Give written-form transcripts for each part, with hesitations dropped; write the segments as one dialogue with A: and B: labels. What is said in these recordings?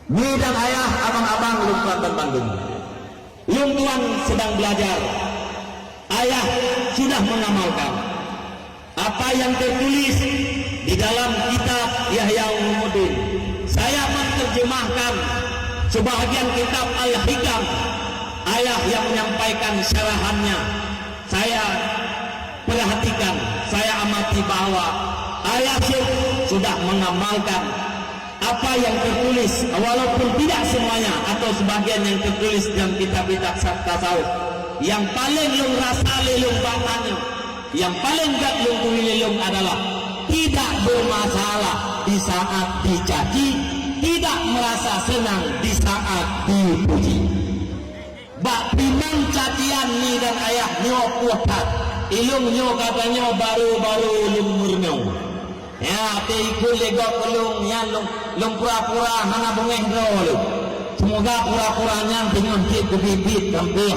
A: Ni dan ayah, abang-abang Lung Kelantan Bandung. Lung Tuan sedang belajar. Ayah sudah mengamalkan apa yang tertulis di dalam kitab Yahya Ulumuddin. Saya menerjemahkan sebahagian kitab Al-Hikam. Ayah yang menyampaikan syarahannya. Saya perhatikan, saya amati bahwa ayah sudah mengamalkan apa yang tertulis, walaupun tidak semuanya atau sebagian yang tertulis dalam kitab-kitab tasawuf. Yang paling lung rasa lelung batanya, yang paling gak lung lelung adalah tidak bermasalah di saat dicaci, tidak merasa senang di saat dipuji. Bak primang cacian ni dan ayah nyo kuat, ilung nyo katanya baru-baru lung murnau. Ya, ikut legok kelung yang lung pura-pura hana bungeh dulu. Semoga pura-puranya dengan bibit sampai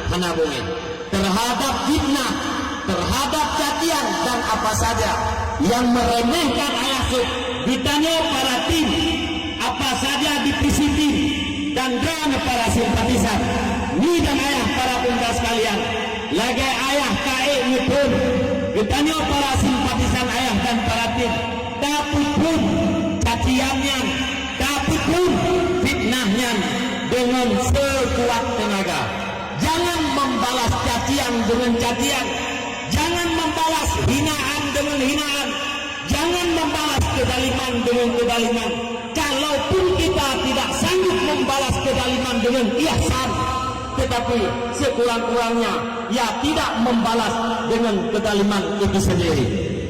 A: hana bungeh. Terhadap fitnah, terhadap cacian dan apa saja yang meremehkan ayah ditanya para tim, apa saja dipisiti dan gana para simpatisan. Ni dan ayah para pemuda sekalian, lagi ayah kae nyepun ditanya para simpatisan ayah dan para tim, tapi pun caciannya, tapi pun fitnahnya dengan sekuat tenaga. Jangan membalas cacian dengan cacian, jangan membalas hinaan dengan hinaan, jangan membalas kedaliman dengan kedaliman. Kalaupun kita tidak sanggup membalas kedaliman dengan ihsan, tetapi sekurang-kurangnya ya tidak membalas dengan kedaliman itu sendiri.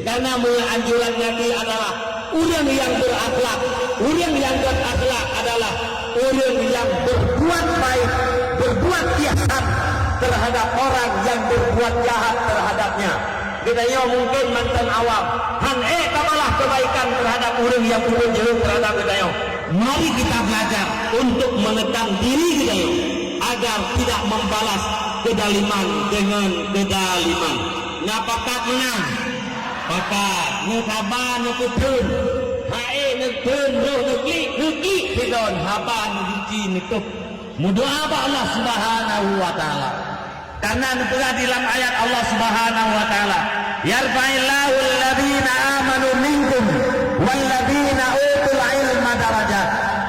A: Karena anjuran Nabi adalah orang yang berakhlak. Orang yang berakhlak adalah orang yang berbuat baik, berbuat ihsan terhadap orang yang berbuat jahat terhadapnya. Katanya mungkin mantan awam, kapalah kebaikan terhadap orang yang berbuat jelek terhadap katanya. Mari kita belajar untuk menekan diri kita agar tidak membalas kedaliman dengan kedaliman. Ngapakat menang? Pakat, ngekaban nekutun, nekutun, nekli, bidon, haban neguci nekut. Mudoa Allah Subhanahu wa Ta'ala. Karena telah dalam ayat Allah Subhanahu wa Ta'ala, yarfa'illahu alladhina amanu minkum walladhina utul ilma darajat.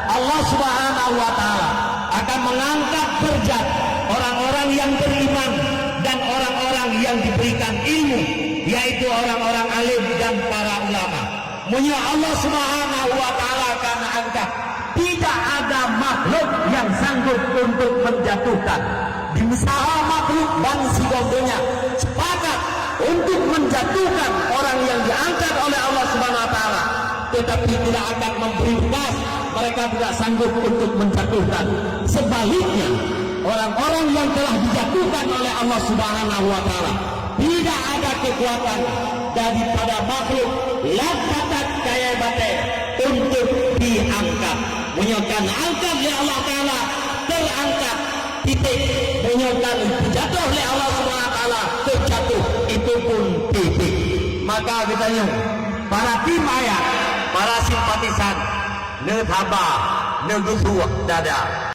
A: Allah Subhanahu wa Ta'ala akan mengangkat derajat orang-orang yang beriman dan orang-orang yang diberikan ilmu, yaitu orang-orang alim dan para ulama. Munya Allah Subhanahu wa Ta'ala akan angkat. Tidak ada makhluk yang sanggup untuk menjatuhkan. Di usaha makhluk bangsa gondonya sepakat untuk menjatuhkan orang yang diangkat oleh Allah Subhanahu wa Ta'ala, tetapi tidak akan memberi bekas. Mereka tidak sanggup untuk menjatuhkan. Sebaliknya, orang-orang yang telah dijatuhkan oleh Allah Subhanahu wa Ta'ala, tidak ada kekuatan daripada makhluk lakatat kaya bate untuk diangkat. Menyokan angkat oleh Allah Ta'ala, terangkat, titik. Menyokan jatuh oleh Allah Subhanahu wa Ta'ala, terjatuh, itu pun titik. Maka kita nyung, para tim ayat, para simpatisan, ne tabah, ne gusuh dada.